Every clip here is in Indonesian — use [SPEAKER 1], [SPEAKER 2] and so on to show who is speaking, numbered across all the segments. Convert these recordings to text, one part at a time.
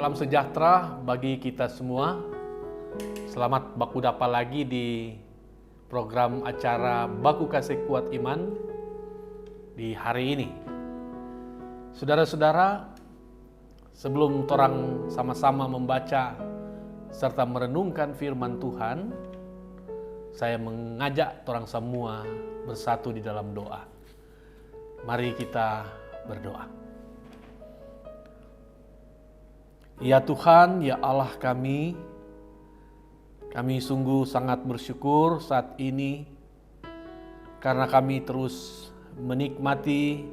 [SPEAKER 1] Salam sejahtera bagi kita semua. Selamat baku dapa lagi di program acara Baku Kasih Kuat Iman di hari ini. Saudara-saudara, sebelum torang sama-sama membaca serta merenungkan firman Tuhan, saya mengajak torang semua bersatu di dalam doa. Mari kita berdoa. Ya Tuhan, ya Allah kami sungguh sangat bersyukur saat ini karena kami terus menikmati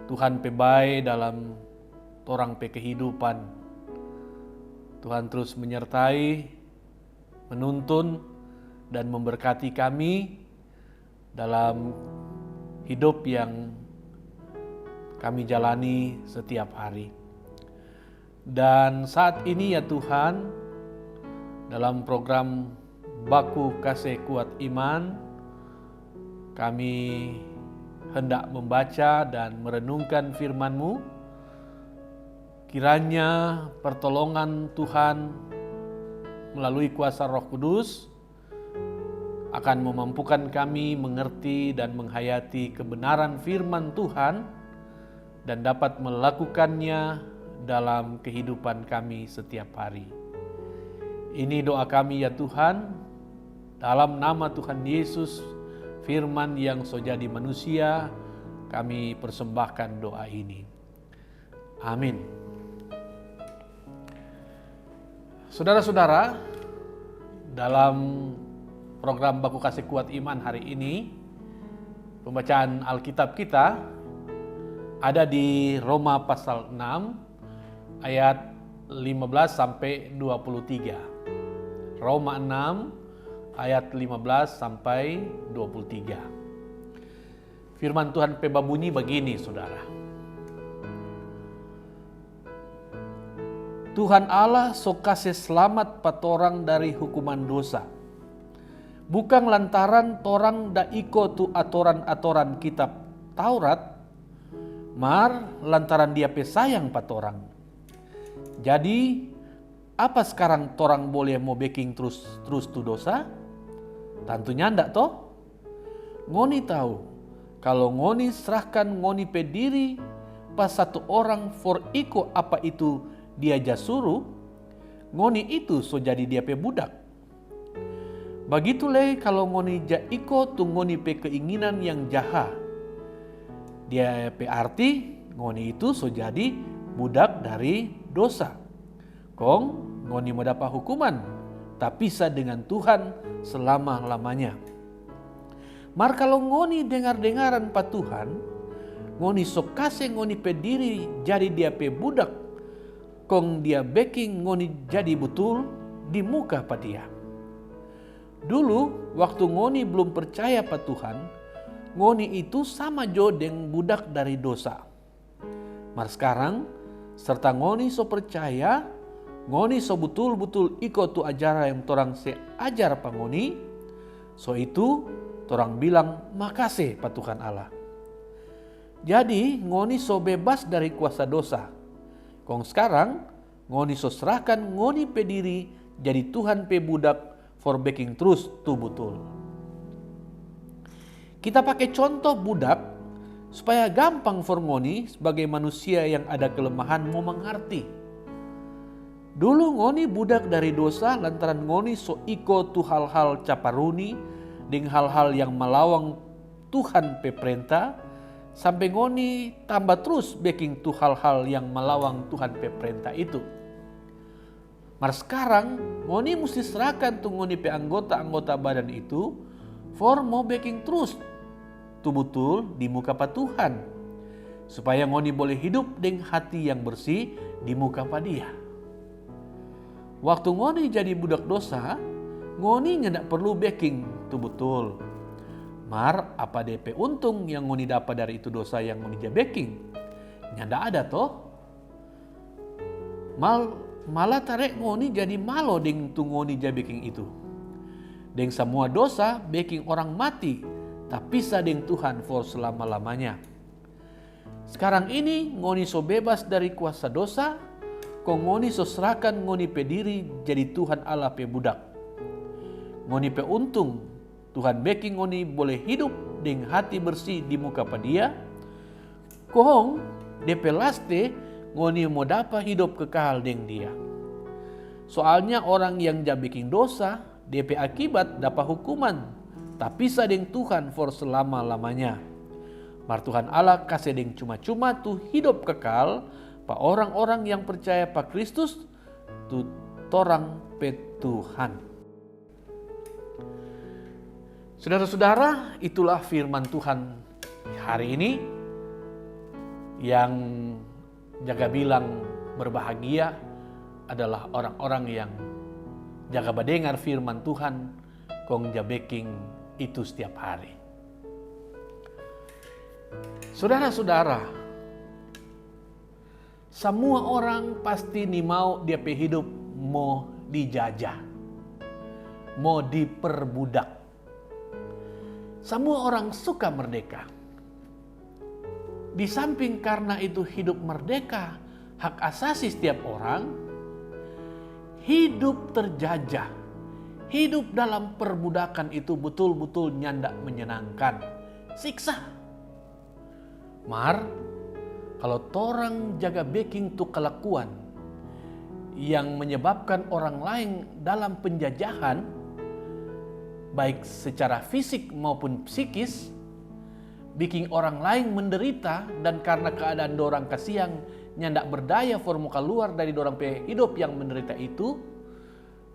[SPEAKER 1] Tuhan pebai dalam torang pe kehidupan. Tuhan terus menyertai, menuntun dan memberkati kami dalam hidup yang kami jalani setiap hari. Dan saat ini ya Tuhan, dalam program Baku Kasih Kuat Iman, kami hendak membaca dan merenungkan firman-Mu. Kiranya pertolongan Tuhan melalui kuasa Roh Kudus akan memampukan kami mengerti dan menghayati kebenaran firman Tuhan dan dapat melakukannya dalam kehidupan kami setiap hari. Ini doa kami ya Tuhan, dalam nama Tuhan Yesus, firman yang so jadi manusia, kami persembahkan doa ini. Amin. Saudara-saudara, dalam program Baku Kasih Kuat Iman hari ini, pembacaan Alkitab kita ada di Roma pasal 6 ayat 15 sampai 23. Roma 6 ayat 15 sampai 23. Firman Tuhan bunyi begini, saudara. Tuhan Allah so kasih selamat patorang dari hukuman dosa. Bukan lantaran torang da iko tu atoran-atoran kitab Taurat, mar lantaran dia pe sayang patorang. Jadi, apa sekarang torang boleh mau backing terus tu dosa? Tentunya ndak toh. Ngoni tahu, kalau ngoni serahkan ngoni pe diri pas satu orang for iko apa itu dia jasuru, ngoni itu so jadi dia pe budak. Begitulah kalau ngoni ja iko tu ngoni pe keinginan yang jahat. Dia pe arti ngoni itu so jadi budak dari dosa. Kong ngoni mendapat hukuman, tak pisah dengan Tuhan selama-lamanya. Mar kalau ngoni dengar-dengaran pa Tuhan, ngoni sok kasih ngoni pe diri jadi dia pe budak, kong dia backing ngoni jadi betul di muka pa dia. Dulu waktu ngoni belum percaya pa Tuhan, ngoni itu sama jo dengan budak dari dosa. Mar sekarang serta ngoni so percaya, ngoni so betul-betul ikut tu ajaran yang torang se ajar pa ngoni, so itu torang bilang makasih pa Tuhan Allah. Jadi ngoni so bebas dari kuasa dosa. Kong sekarang ngoni so serahkan ngoni pe diri jadi Tuhan pe budak for backing terus tu betul. Kita pakai contoh budak supaya gampang for ngoni sebagai manusia yang ada kelemahan mau mengerti. Dulu ngoni budak dari dosa lantaran ngoni so iko tu hal-hal caparuni dengan hal-hal yang melawang Tuhan pe perintah, sampai ngoni tambah terus backing tu hal-hal yang melawang Tuhan pe perintah itu. Mar sekarang ngoni mesti serahkan tu ngoni pe anggota-anggota badan itu for mau backing terus tu betul di muka pa Tuhan, supaya ngoni boleh hidup dengan hati yang bersih di muka pa Dia. Waktu ngoni jadi budak dosa, ngoni ndak perlu backing tu betul. Mar apa DP untung yang ngoni dapat dari itu dosa yang ngoni ja backing? Ndak ada toh. Malah tarik ngoni jadi malo dengan tu ngoni ja backing itu. Dengan semua dosa backing orang mati, tak pisah dengan Tuhan for selama-lamanya. Sekarang ini ngoni so bebas dari kuasa dosa, kong ngoni sosrakan ngoni pe diri jadi Tuhan Allah pe budak. Ngoni pe untung Tuhan beki ngoni boleh hidup dengan hati bersih di muka pa Dia. Kohong DP laste ngoni mau dapat hidup kekal dengan Dia. Soalnya orang yang ja bikin dosa, DP akibat dapat hukuman, tapi pisah dengan Tuhan for selama-lamanya. Mar Tuhan Allah kasih dengan cuma-cuma tuh hidup kekal pa orang-orang yang percaya pa Kristus tu torang pe Tuhan. Saudara-saudara, itulah firman Tuhan hari ini yang jaga bilang berbahagia adalah orang-orang yang jaga badengar firman Tuhan kong jabeking itu setiap hari. Saudara-saudara, semua orang pasti nih mau dia pe hidup mau dijajah, mau diperbudak. Semua orang suka merdeka. Di samping karena itu hidup merdeka, hak asasi setiap orang, hidup terjajah, hidup dalam perbudakan itu betul-betul nyandak menyenangkan, siksa. Mar, kalau torang jaga baking tu kelakuan yang menyebabkan orang lain dalam penjajahan, baik secara fisik maupun psikis, bikin orang lain menderita, dan karena keadaan dorang kasihan nyandak berdaya for muka luar dari dorang pe hidup yang menderita itu,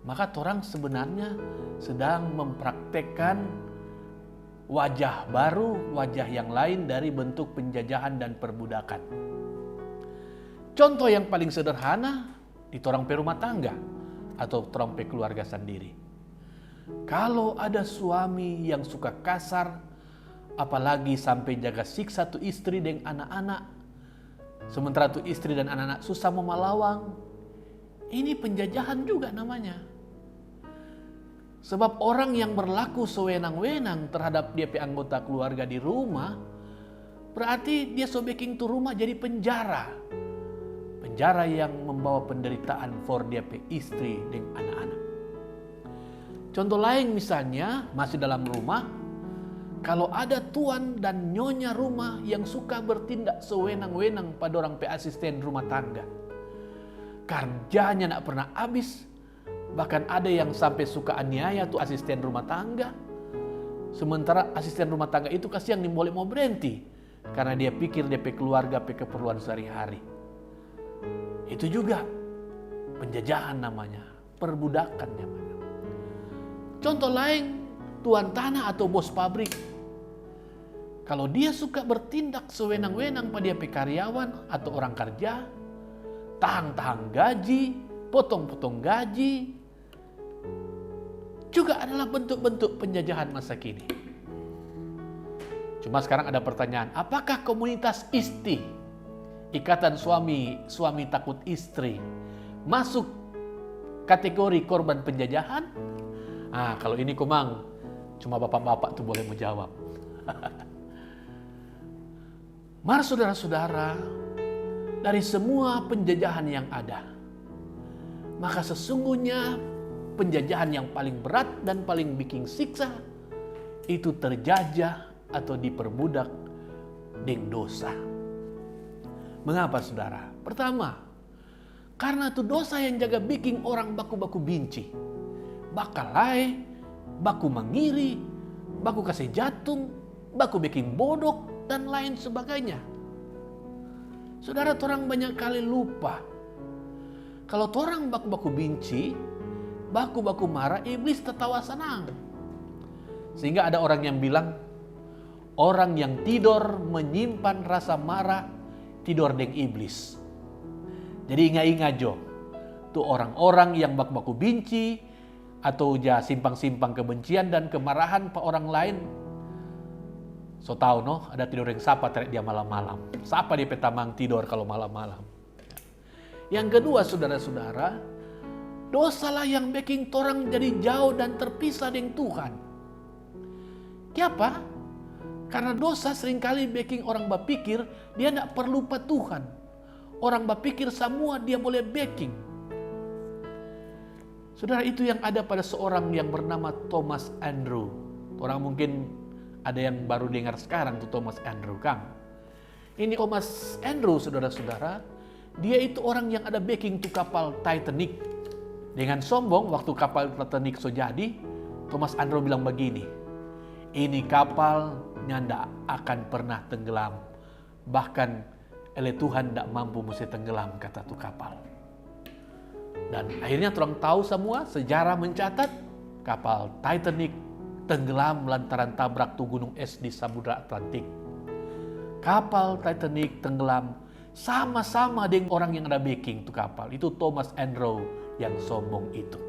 [SPEAKER 1] maka torang sebenarnya sedang mempraktekkan wajah baru, wajah yang lain dari bentuk penjajahan dan perbudakan. Contoh yang paling sederhana di torang pe rumah tangga atau torang pe keluarga sendiri. Kalau ada suami yang suka kasar, apalagi sampai jaga siksa tu istri dan anak-anak, sementara tu istri dan anak-anak susah mau malawang, ini penjajahan juga namanya. Sebab orang yang berlaku sewenang-wenang terhadap dia pe anggota keluarga di rumah, berarti dia sobeking tu rumah jadi penjara. Penjara yang membawa penderitaan for dia pe istri dan anak-anak. Contoh lain misalnya, masih dalam rumah, kalau ada tuan dan nyonya rumah yang suka bertindak sewenang-wenang pada orang pe asisten rumah tangga. Kerjanya nak pernah habis, bahkan ada yang sampai suka aniaya tuh asisten rumah tangga. Sementara asisten rumah tangga itu kasihan nih boleh mau berhenti karena dia pikir DP keluarga pe keperluan sehari-hari. Itu juga penjajahan namanya, perbudakan namanya. Contoh lain, tuan tanah atau bos pabrik. Kalau dia suka bertindak sewenang-wenang pada dia pe karyawan atau orang kerja, tahang-tahang gaji, potong-potong gaji, juga adalah bentuk-bentuk penjajahan masa kini. Cuma sekarang ada pertanyaan, apakah komunitas ISTI, Ikatan Suami Takut Istri, masuk kategori korban penjajahan? Ah, kalau ini kumang, cuma bapak-bapak tuh boleh menjawab. Mari saudara-saudara, dari semua penjajahan yang ada, maka sesungguhnya penjajahan yang paling berat dan paling bikin siksa itu terjajah atau diperbudak dengan dosa. Mengapa saudara? Pertama, karena itu dosa yang jaga bikin orang baku-baku benci, bakalai, baku mengiri, baku kasih jatung, baku bikin bodoh, dan lain sebagainya. Saudara, orang banyak kali lupa kalau orang baku-baku benci, baku-baku marah, iblis tertawa senang. Sehingga ada orang yang bilang, orang yang tidur menyimpan rasa marah, tidur dengan iblis. Jadi ingat-ingat Jo, tuh orang-orang yang baku-baku benci, atau ja simpang-simpang kebencian dan kemarahan pak orang lain. So tahu no, ada tidur yang sapa tarik dia malam-malam. Sapa dia petamang tidur kalau malam-malam. Yang kedua saudara-saudara, dosalah yang bikin orang jadi jauh dan terpisah dengan Tuhan. Kenapa? Karena dosa seringkali bikin orang berpikir dia tidak perlu pada Tuhan. Orang berpikir semua dia boleh backing. Saudara, itu yang ada pada seorang yang bernama Thomas Andrew. Orang mungkin ada yang baru dengar sekarang tuh Thomas Andrew, Kang. Ini Thomas Andrew, saudara-saudara, dia itu orang yang ada backing tuh kapal Titanic. Dengan sombong waktu kapal Titanic so jadi, Thomas Andrew bilang begini, ini kapal ndak akan pernah tenggelam. Bahkan oleh Tuhan ndak mampu mesti tenggelam, kata tuh kapal. Dan akhirnya orang tahu semua, sejarah mencatat kapal Titanic tenggelam lantaran tabrak tuh gunung es di Samudra Atlantik. Kapal Titanic tenggelam sama-sama dengan orang yang ada backing tuh kapal. Itu Thomas Andrew yang sombong itu.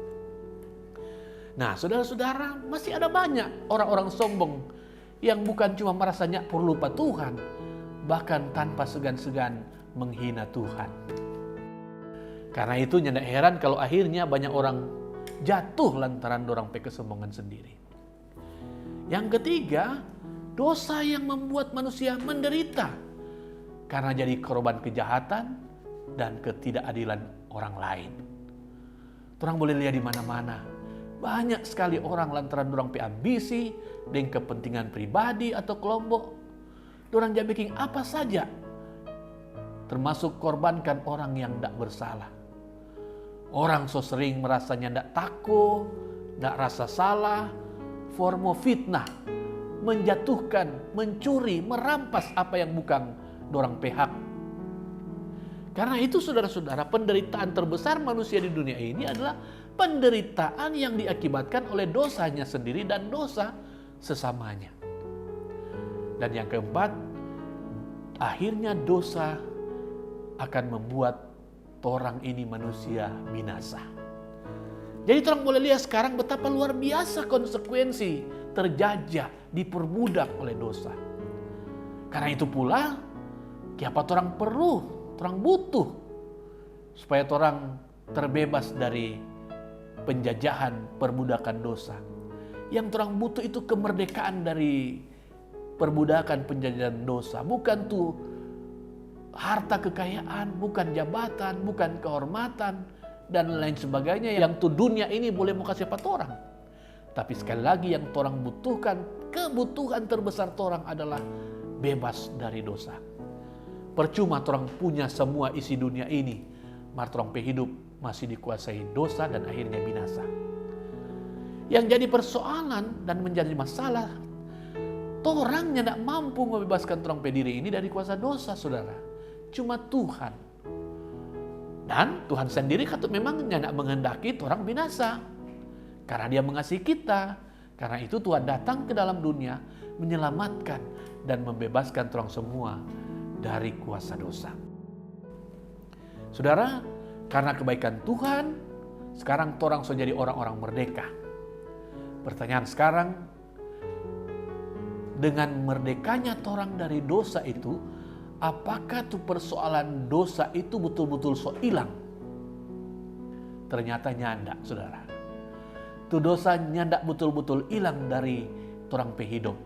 [SPEAKER 1] Nah, saudara-saudara, masih ada banyak orang-orang sombong yang bukan cuma merasanya perlu lupa Tuhan, bahkan tanpa segan-segan menghina Tuhan. Karena itu tidak heran kalau akhirnya banyak orang jatuh lantaran dorang kesombongan sendiri. Yang ketiga, dosa yang membuat manusia menderita karena jadi korban kejahatan dan ketidakadilan orang lain. Orang boleh lihat di mana-mana. Banyak sekali orang lantaran dorang ambisi dengan kepentingan pribadi atau kelompok. Dorang jadi bikin apa saja, termasuk korbankan orang yang tidak bersalah. Orang so sering merasanya tidak takut, tidak rasa salah, formo fitnah, menjatuhkan, mencuri, merampas apa yang bukan dorang pihak. Karena itu saudara-saudara, penderitaan terbesar manusia di dunia ini adalah penderitaan yang diakibatkan oleh dosanya sendiri dan dosa sesamanya. Dan yang keempat, akhirnya dosa akan membuat orang ini manusia binasa. Jadi orang boleh lihat sekarang betapa luar biasa konsekuensi terjajah, diperbudak oleh dosa. Karena itu pula, siapa orang perlu, orang butuh supaya orang terbebas dari penjajahan, perbudakan dosa. Yang orang butuh itu kemerdekaan dari perbudakan penjajahan dosa. Bukan tuh harta kekayaan, bukan jabatan, bukan kehormatan, dan lain sebagainya yang tuh dunia ini boleh mau kasih apa orang. Tapi sekali lagi yang orang butuhkan, kebutuhan terbesar orang adalah bebas dari dosa. Percuma orang punya semua isi dunia ini, maka orang hidup masih dikuasai dosa dan akhirnya binasa. Yang jadi persoalan dan menjadi masalah, orang tidak mampu membebaskan orang diri ini dari kuasa dosa, saudara. Cuma Tuhan. Dan Tuhan sendiri kata memang tidak menghendaki orang binasa. Karena dia mengasihi kita. Karena itu Tuhan datang ke dalam dunia menyelamatkan dan membebaskan orang semua dari kuasa dosa. Saudara, karena kebaikan Tuhan, sekarang orang sudah jadi orang-orang merdeka. Pertanyaan sekarang, dengan merdekanya orang dari dosa itu, apakah tuh persoalan dosa itu betul-betul so hilang? Ternyata nyandak, saudara. Tuh dosa nyandak betul-betul hilang dari orang hidup.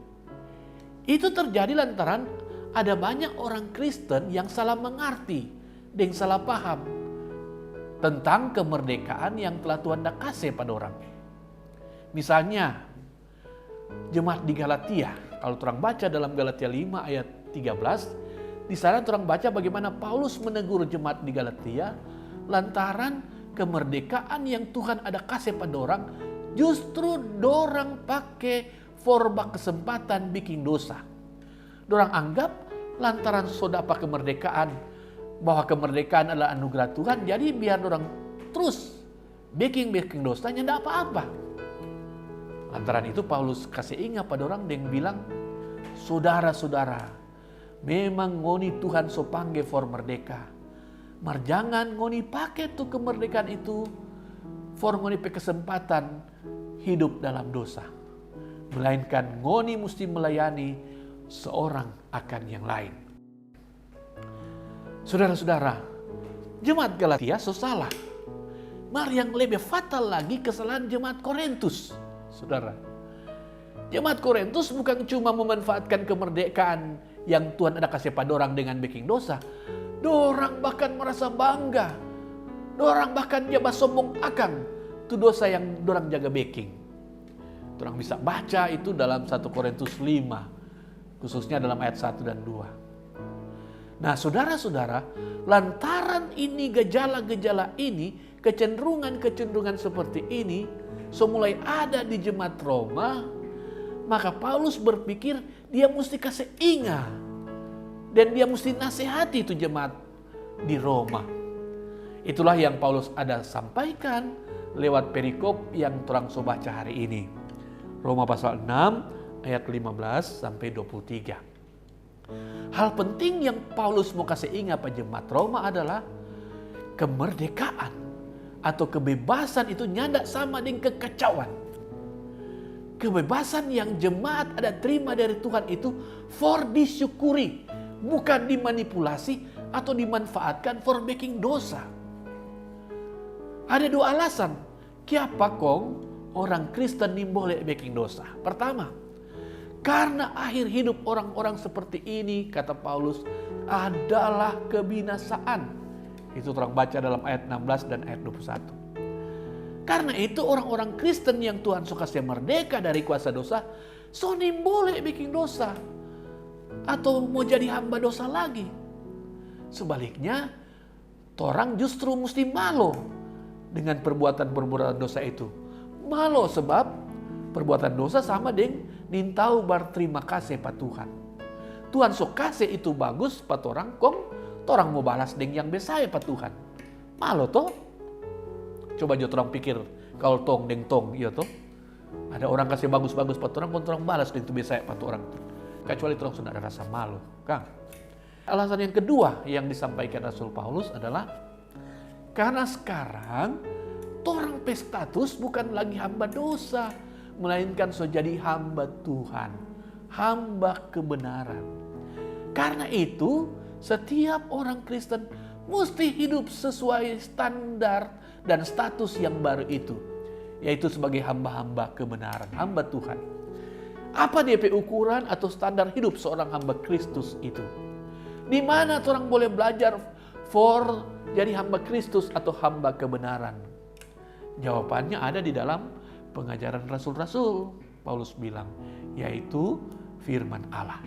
[SPEAKER 1] Itu terjadi lantaran ada banyak orang Kristen yang salah mengerti dan salah paham tentang kemerdekaan yang telah Tuhan dah kasih pada orang. Misalnya, jemaat di Galatia. Kalau orang baca dalam Galatia 5 ayat 13, di sana orang baca bagaimana Paulus menegur jemaat di Galatia lantaran kemerdekaan yang Tuhan ada kasih pada orang, justru dorang pakai forma kesempatan bikin dosa. Dorang anggap lantaran sudah dapat kemerdekaan, bahwa kemerdekaan adalah anugerah Tuhan, jadi biar dorang terus bikin dosanya tidak apa-apa. Lantaran itu Paulus kasih ingat pada orang yang bilang, saudara-saudara, memang ngoni Tuhan so panggil for merdeka. Mar jangan ngoni pakai tuh kemerdekaan itu for ngoni pakai kesempatan hidup dalam dosa. Melainkan ngoni mesti melayani seorang akan yang lain. Saudara-saudara, jemaat Galatia so salah. Mar yang lebih fatal lagi kesalahan jemaat Korintus. Saudara, jemaat Korintus bukan cuma memanfaatkan kemerdekaan yang Tuhan ada kasih pada orang dengan bikin dosa, Dorang bahkan merasa bangga. Dorang bahkan jaba sombong akang. Itu dosa yang dorang jaga baking. Dorang bisa baca itu dalam 1 Korintus 5. Khususnya dalam ayat 1 dan 2. Nah saudara-saudara, lantaran ini gejala-gejala ini, kecenderungan-kecenderungan seperti ini, semulai ada di jemaat Roma, maka Paulus berpikir dia mesti kasih ingat. Dan dia mesti nasihati itu jemaat di Roma. Itulah yang Paulus ada sampaikan lewat perikop yang terang so baca hari ini. Roma pasal 6 ayat 15 sampai 23. Hal penting yang Paulus mau kasih ingat pada jemaat Roma adalah kemerdekaan atau kebebasan itu nyandak sama dengan kekacauan. Kebebasan yang jemaat ada terima dari Tuhan itu for disyukuri, bukan dimanipulasi atau dimanfaatkan for making dosa. Ada 2 alasan kenapa orang Kristen ini boleh making dosa. Pertama, karena akhir hidup orang-orang seperti ini, kata Paulus, adalah kebinasaan. Itu terang baca dalam ayat 16 dan ayat 21. Karena itu orang-orang Kristen yang Tuhan suka merdeka dari kuasa dosa, boleh bikin dosa. Atau mau jadi hamba dosa lagi. Sebaliknya, orang justru mesti malu dengan perbuatan-perbuatan dosa itu. Malu sebab perbuatan dosa sama dengan nintau berterima kasih pada Tuhan. Tuhan so kasih itu bagus pada orang, orang mau balas dengan yang besar pada Tuhan. Malu toh? Coba jo orang pikir kalau tong deng tong, iya toh? Ada orang kasih bagus-bagus pada orang balas dengan itu besar pada orang. Kecuali orang sudah ada rasa malu, Kang. Alasan yang kedua yang disampaikan Rasul Paulus adalah karena sekarang orang pestatus bukan lagi hamba dosa, melainkan so jadi hamba Tuhan, hamba kebenaran. Karena itu setiap orang Kristen mesti hidup sesuai standar dan status yang baru itu, yaitu sebagai hamba-hamba kebenaran, hamba Tuhan. Apa DP ukuran atau standar hidup seorang hamba Kristus itu? Di mana orang boleh belajar for jadi hamba Kristus atau hamba kebenaran? Jawabannya ada di dalam pengajaran rasul-rasul. Paulus bilang, yaitu firman Allah.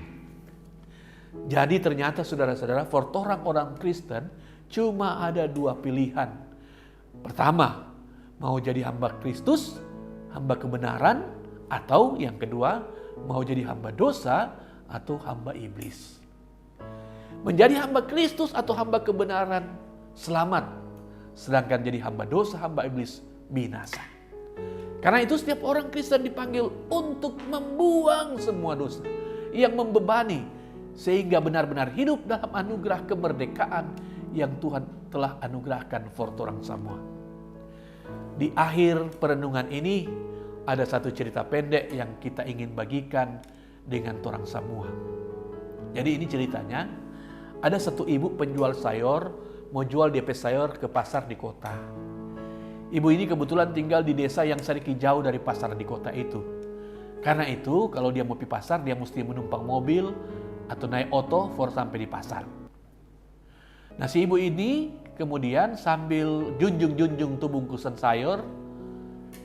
[SPEAKER 1] Jadi ternyata saudara-saudara, for orang-orang Kristen cuma ada 2 pilihan. Pertama, mau jadi hamba Kristus, hamba kebenaran, atau yang kedua, mau jadi hamba dosa atau hamba iblis. Menjadi hamba Kristus atau hamba kebenaran selamat, sedangkan jadi hamba dosa, hamba iblis binasa. Karena itu setiap orang Kristen dipanggil untuk membuang semua dosa yang membebani, sehingga benar-benar hidup dalam anugerah kemerdekaan yang Tuhan telah anugerahkan for orang semua. Di akhir perenungan ini ada satu cerita pendek yang kita ingin bagikan dengan orang semua. Jadi ini ceritanya, ada satu ibu penjual sayur mau jual DP sayur ke pasar di kota. Ibu ini kebetulan tinggal di desa yang sedikit jauh dari pasar di kota itu. Karena itu kalau dia mau pergi pasar, dia mesti menumpang mobil atau naik oto for sampai di pasar. Nah si ibu ini kemudian sambil junjung tuh bungkusan sayur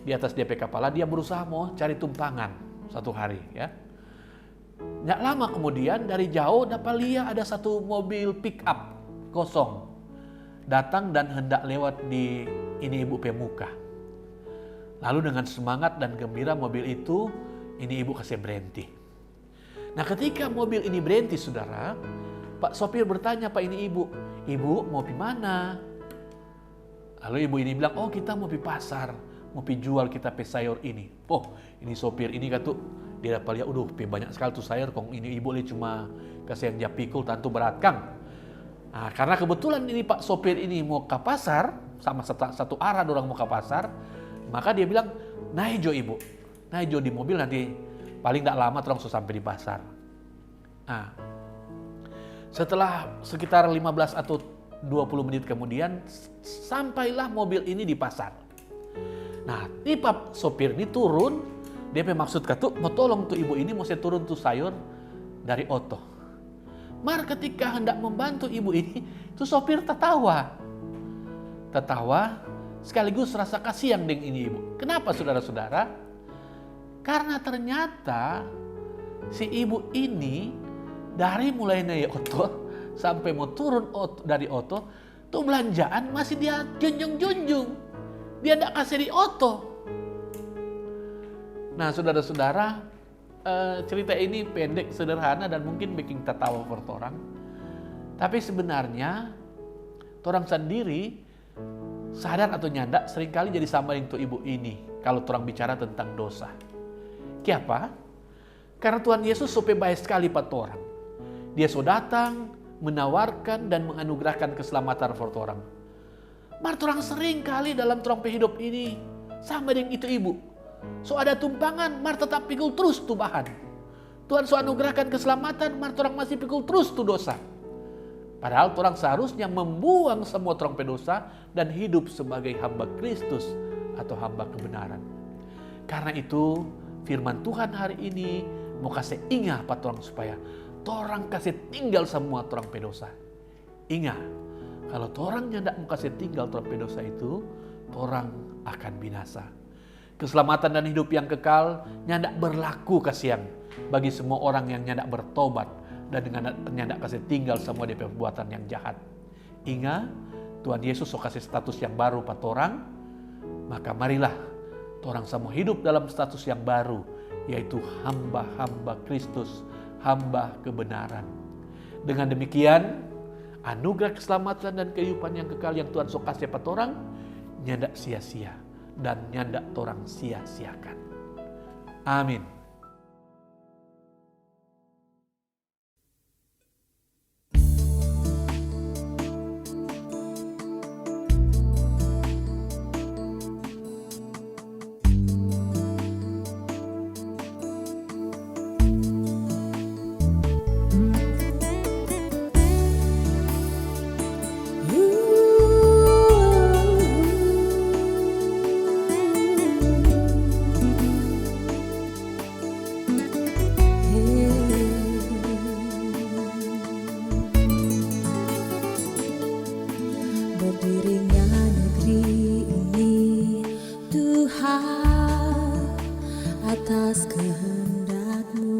[SPEAKER 1] di atas DP kepala, dia berusaha mau cari tumpangan satu hari ya. Nggak lama kemudian dari jauh dapat lihat ada satu mobil pick up kosong datang dan hendak lewat di ini ibu pemuka. Lalu dengan semangat dan gembira mobil itu ini ibu kasih berhenti. Nah ketika mobil ini berhenti saudara, Pak sopir bertanya Pak ini ibu mau pi mana? Lalu ibu ini bilang, oh kita mau pi pasar, mau pi jual kita pe sayur ini. Oh ini sopir ini kata dia dapat lihat, pi banyak sekali tuh sayur, kong ini ibu li cuma kasih yang dia pikul, tentu berat Kang. Nah, karena kebetulan ini Pak sopir ini mau ke pasar, sama satu arah orang mau ke pasar, maka dia bilang, naik jo ibu, naik jo di mobil nanti paling tak lama terus sampai di pasar. Nah, setelah sekitar 15 atau 20 menit kemudian, sampailah mobil ini di pasar. Nah, ini Pak sopir ini turun, dia maksud kata mau tolong tuh ibu ini mau saya turun tuh sayur dari oto. Mar ketika hendak membantu ibu ini, itu sopir tertawa. Tertawa sekaligus rasa kasihan dengan ini ibu. Kenapa saudara-saudara? Karena ternyata si ibu ini dari mulai naik oto sampai mau turun dari oto, tuh belanjaan masih dia junjung-junjung. Dia tidak kasih di oto. Nah saudara-saudara, cerita ini pendek, sederhana dan mungkin bikin tertawa for orang. Tapi sebenarnya orang sendiri sadar atau nyandak seringkali jadi sama dengan ibu ini kalau orang bicara tentang dosa. Kenapa? Karena Tuhan Yesus supaya baik sekali pada orang. Dia sudah datang, menawarkan dan menganugerahkan keselamatan for orang. Mar orang sering kali dalam orang hidup ini sama dengan itu ibu. So ada tumpangan, mar tetap pikul terus tubahan. Tuhan so anugerahkan keselamatan, mar orang masih pikul terus tu dosa. Padahal orang seharusnya membuang semua orang pedosa dan hidup sebagai hamba Kristus atau hamba kebenaran. Karena itu firman Tuhan hari ini mau kasih ingat pada orang supaya orang kasih tinggal semua orang pedosa. Ingat, kalau orang yang tidak mau kasih tinggal orang pedosa itu, orang akan binasa. Keselamatan dan hidup yang kekal nyandak berlaku kasihan bagi semua orang yang nyandak bertobat dan dengan nyandak kasih tinggal semua dari perbuatan yang jahat. Ingat, Tuhan Yesus so kasih status yang baru pada orang, maka marilah orang semua hidup dalam status yang baru, yaitu hamba-hamba Kristus, hamba kebenaran. Dengan demikian, anugerah keselamatan dan kehidupan yang kekal yang Tuhan so kasih pada orang, nyandak sia-sia dan nyandak orang sia-siakan. Amin.
[SPEAKER 2] Berdirinya negeri ini Tuhan atas kehendak-Mu.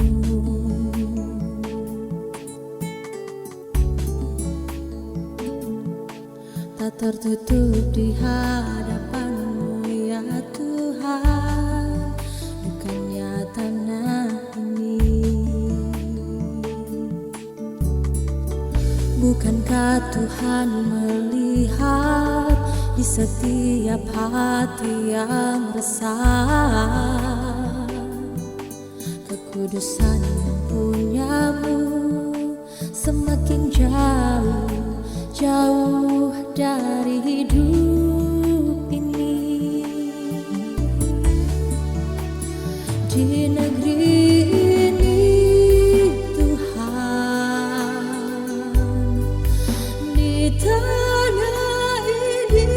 [SPEAKER 2] Tak tertutup di hadapan-Mu ya Tuhan, bukannya tanah ini. Bukankah Tuhan melihat di setiap hati yang resah, kekudusan yang punya-Mu semakin jauh, jauh dari hidup ini. Di negeri ini Tuhan, di tanah ini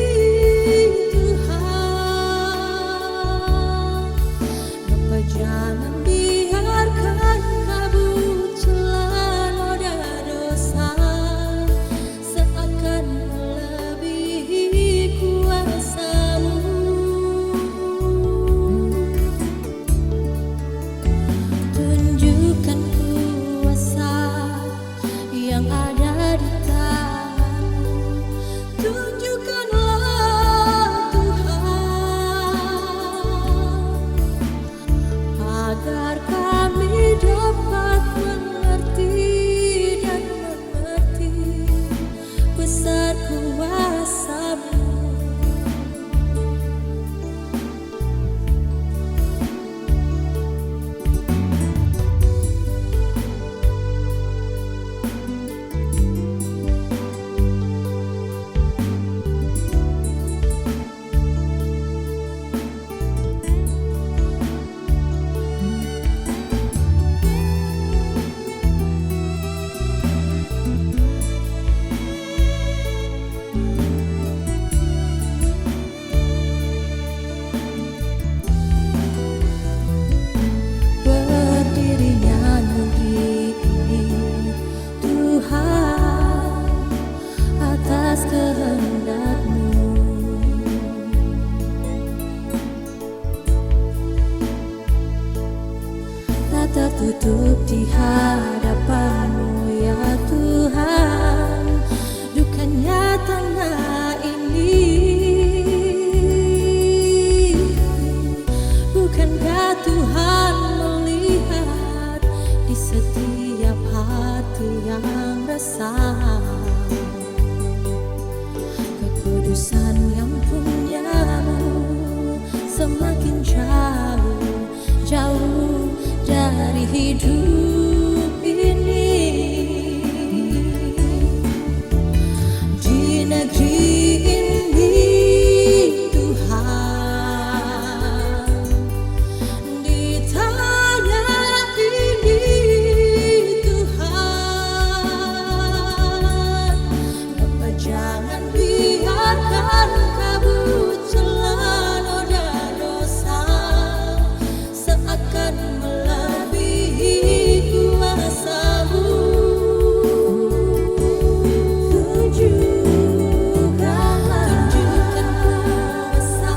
[SPEAKER 2] Tuhan, Bapa jangan biarkan kabut celah noda dosa seakan melebihi kuasa-Mu. tertutup di hadapan-Mu ya Tuhan. Dukannya tanah ini, bukankah Tuhan melihat di setiap hati yang resah? Kekudusan yang punya-Mu semakin jauh, jauh dari hidup ini. Di negeri ini Tuhan, di tanah ini Tuhan, Bapa jangan biarkan kabut celah noda dosa seakan melebihi kuasa-Mu. Tunjukkan kuasa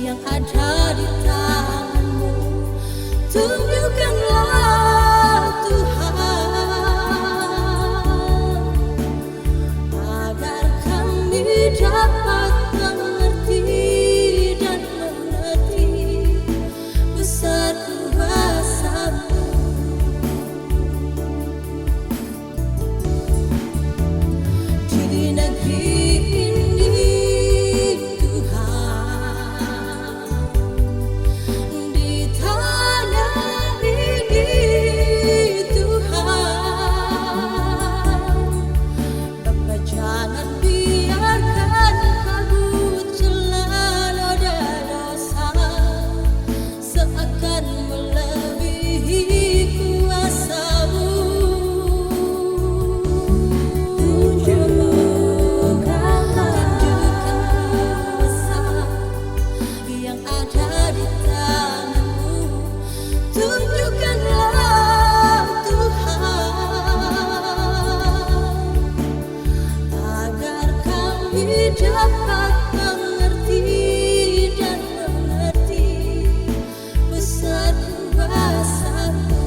[SPEAKER 2] yang ada di tangan-Mu. Tunjukkanlah Tuhan, agar kami dapat mengerti dan mengerti besar kuasa-Mu. Di negeri ini Tuhan, di tanah ini Tuhan, Bapa jangan biarkan kabut celah noda dosa seakan melebihi kuasa-Mu. Tunjukkan kuasa yang ada di tangan-Mu. Tunjukkanlah Tuhan, agar kami dapat mengerti dan mengerti besar kuasa-Mu.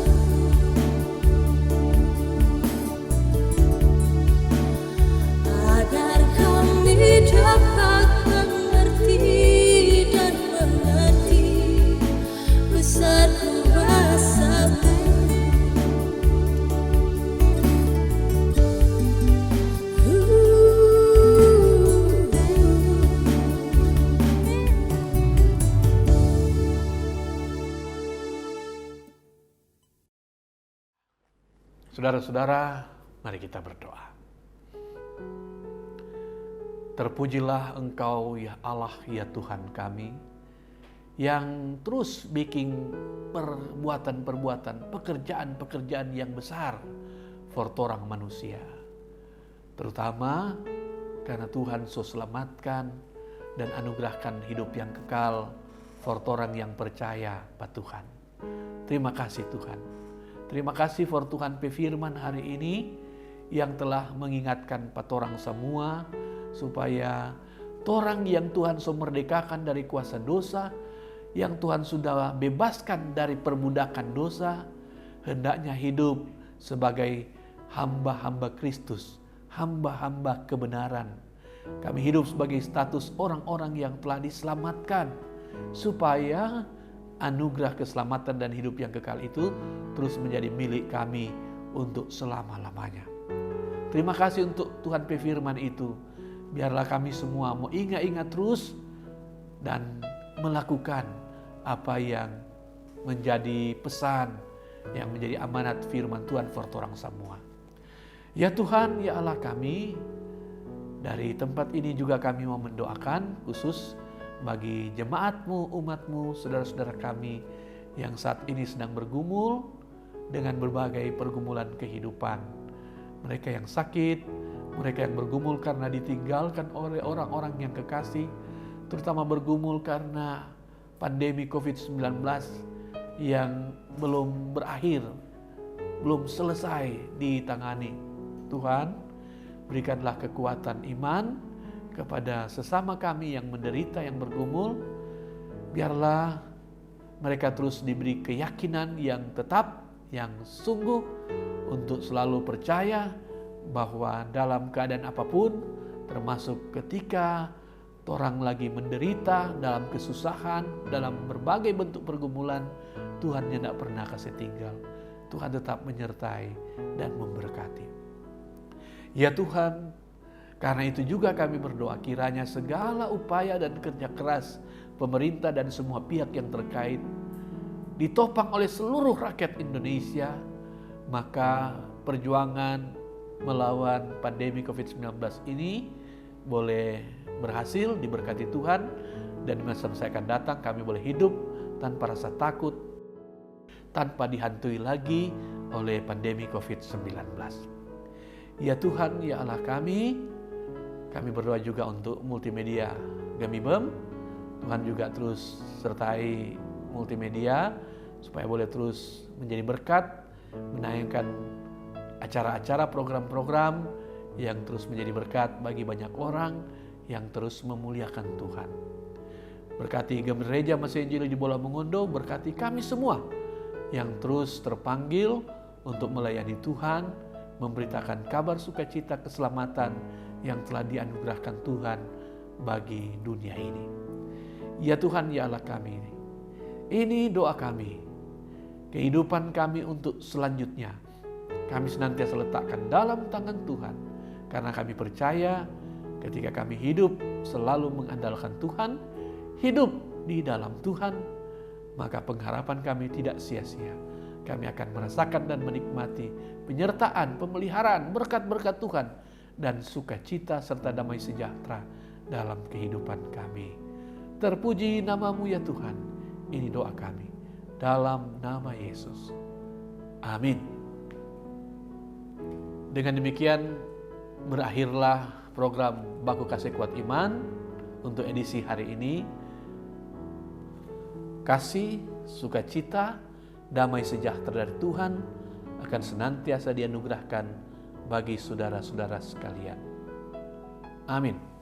[SPEAKER 2] Agar kami dapat mengerti dan mengerti besar kuasa-Mu.
[SPEAKER 1] Saudara-saudara, mari kita berdoa. Terpujilah Engkau ya Allah ya Tuhan kami, yang terus bikin perbuatan-perbuatan, pekerjaan-pekerjaan yang besar for torang manusia. Terutama karena Tuhan so selamatkan dan anugerahkan hidup yang kekal for torang yang percaya pada Tuhan. Terima kasih Tuhan. Terima kasih for Tuhan Firman hari ini yang telah mengingatkan pada torang semua supaya torang yang Tuhan so merdekakan dari kuasa dosa, yang Tuhan sudah bebaskan dari perbudakan dosa, hendaknya hidup sebagai hamba-hamba Kristus, hamba-hamba kebenaran. Kami hidup sebagai status orang-orang yang telah diselamatkan, supaya anugerah keselamatan dan hidup yang kekal itu terus menjadi milik kami untuk selama-lamanya. Terima kasih untuk Tuhan firman itu. Biarlah kami semua mau ingat-ingat terus dan melakukan apa yang menjadi pesan, yang menjadi amanat firman Tuhan for orang semua. Ya Tuhan, ya Allah kami, dari tempat ini juga kami mau mendoakan khusus bagi jemaat-Mu, umat-Mu, saudara-saudara kami yang saat ini sedang bergumul dengan berbagai pergumulan kehidupan. Mereka yang sakit, mereka yang bergumul karena ditinggalkan oleh orang-orang yang kekasih, terutama bergumul karena pandemi COVID-19 yang belum berakhir, belum selesai ditangani. Tuhan, berikanlah kekuatan iman kepada sesama kami yang menderita, yang bergumul. Biarlah mereka terus diberi keyakinan yang tetap, yang sungguh untuk selalu percaya bahwa dalam keadaan apapun, termasuk ketika orang lagi menderita, dalam kesusahan, dalam berbagai bentuk pergumulan, Tuhan tidak pernah kasih tinggal. Tuhan tetap menyertai dan memberkati. Ya Tuhan, karena itu juga kami berdoa kiranya segala upaya dan kerja keras pemerintah dan semua pihak yang terkait ditopang oleh seluruh rakyat Indonesia, maka perjuangan melawan pandemi COVID-19 ini boleh berhasil, diberkati Tuhan, dan di masa yang akan datang kami boleh hidup tanpa rasa takut, tanpa dihantui lagi oleh pandemi COVID-19. Ya Tuhan, ya Allah kami berdoa juga untuk multimedia Gamibem. Tuhan juga terus sertai multimedia supaya boleh terus menjadi berkat, menayangkan acara-acara, program-program yang terus menjadi berkat bagi banyak orang yang terus memuliakan Tuhan. Berkati Gereja Masih Injil di Bola Mongondo, berkati kami semua yang terus terpanggil untuk melayani Tuhan, memberitakan kabar sukacita keselamatan yang telah dianugerahkan Tuhan bagi dunia ini. Ya Tuhan, ya Allah kami, ini doa kami, kehidupan kami untuk selanjutnya kami senantiasa letakkan dalam tangan Tuhan, karena kami percaya ketika kami hidup selalu mengandalkan Tuhan, hidup di dalam Tuhan, maka pengharapan kami tidak sia-sia. Kami akan merasakan dan menikmati penyertaan, pemeliharaan, berkat-berkat Tuhan, dan sukacita serta damai sejahtera dalam kehidupan kami. Terpuji nama-Mu ya Tuhan. Ini doa kami dalam nama Yesus. Amin. Dengan demikian berakhirlah program Baku Kasih Kuat Iman untuk edisi hari ini. Kasih, sukacita, damai sejahtera dari Tuhan akan senantiasa dianugerahkan bagi saudara-saudara sekalian. Amin.